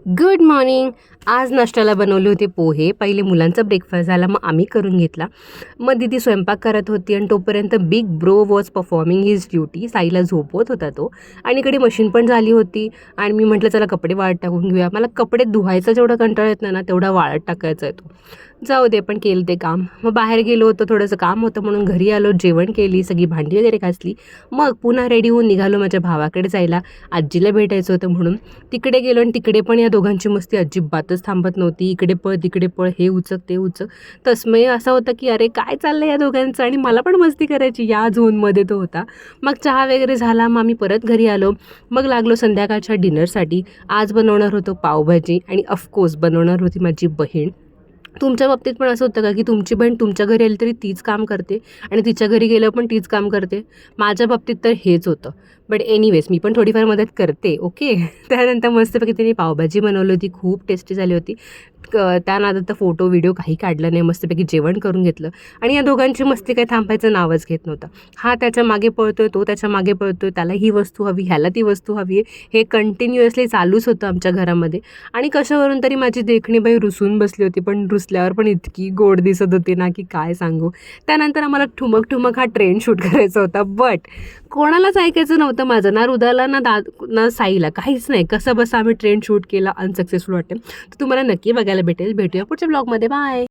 Good morning. आज नाश्त्याला बनवले होते पोहे. पहिले मुलांचा ब्रेकफास्ट झाला, मग आम्ही करून घेतला. मग दीदी स्वयंपाक करत होती आणि तोपर्यंत big bro was performing his duty. साईला झोपवत होता तो आणि इकडे मशीन पण झाली होती आणि मी म्हटलं चला कपडे वाळत टाकून घेऊया. मला कपडे धुवायचा जेवढा कंटाळा येत नाही ना तेवढा वाळत टाकायचा आहे तो. जाऊ दे, पण केलं ते काम. मग बाहेर गेलो होतो, थोडंसं काम होतं म्हणून घरी आलो, जेवण केली, सगळी भांडी वगैरे घासली. मग पुन्हा रेडी होऊन निघालो माझ्या भावाकडे जायला. आजीला भेटायचं होतं म्हणून तिकडे गेलो आणि तिकडे पण या दोघांची मस्ती अजिबातच थांबत नव्हती. इकडे पळ तिकडे पळ, हे उचक ते उचक. तस्मय असा होता की अरे काय चाललं या दोघांचं, आणि मला पण मस्ती करायची या झोनमध्ये तो होता. मग चहा वगैरे झाला, मग आम्ही परत घरी आलो. मग लागलो संध्याकाळच्या डिनरसाठी. आज बनवणार होतो पावभाजी आणि ऑफकोर्स बनवणार होती माझी बहीण. तुमच्या बाबतीत पण असं होतं का की तुमची बहीण तुमच्या घरी आली तरी तीच काम करते आणि तिच्या घरी गेलं पण तीच काम करते? माझ्या बाबतीत तर हेच होतं. बट एनिवेज मी पण थोडीफार मदत करते, ओके. त्यानंतर मस्तपैकी तिने पावभाजी बनवली होती, खूप टेस्टी झाली होती. त्यानंतर तर फोटो व्हिडिओ काही काढलं नाही, मस्तपैकी जेवण करून घेतलं. आणि या दोघांची मस्ती काही थांबायचं नावच घेत नव्हतं. हा त्याच्या मागे पळतोय, तो त्याच्या मागे पळतोय, त्याला ही वस्तू हवी, ह्याला ती वस्तू हवी आहे. हे कंटिन्युअसली चालूच होतं आमच्या घरामध्ये. आणि कशावरून तरी माझी देखणी बाई रुसून बसली होती, पण रुसल्यावर पण इतकी गोड दिसत होती ना की काय सांगू. त्यानंतर आम्हाला ठुमक हा ट्रेंड शूट करायचा होता, बट कोणालाच ऐकायचं नव्हतं माझं, ना रुदाला ना साईला, काहीच नाही. कसं बसं आम्ही ट्रेंड शूट केला, अनसक्सेसफुल वाटते. तर तुम्हाला नक्की बघायला भेटेल. भेटूया पुढच्या ब्लॉगमध्ये. बाय.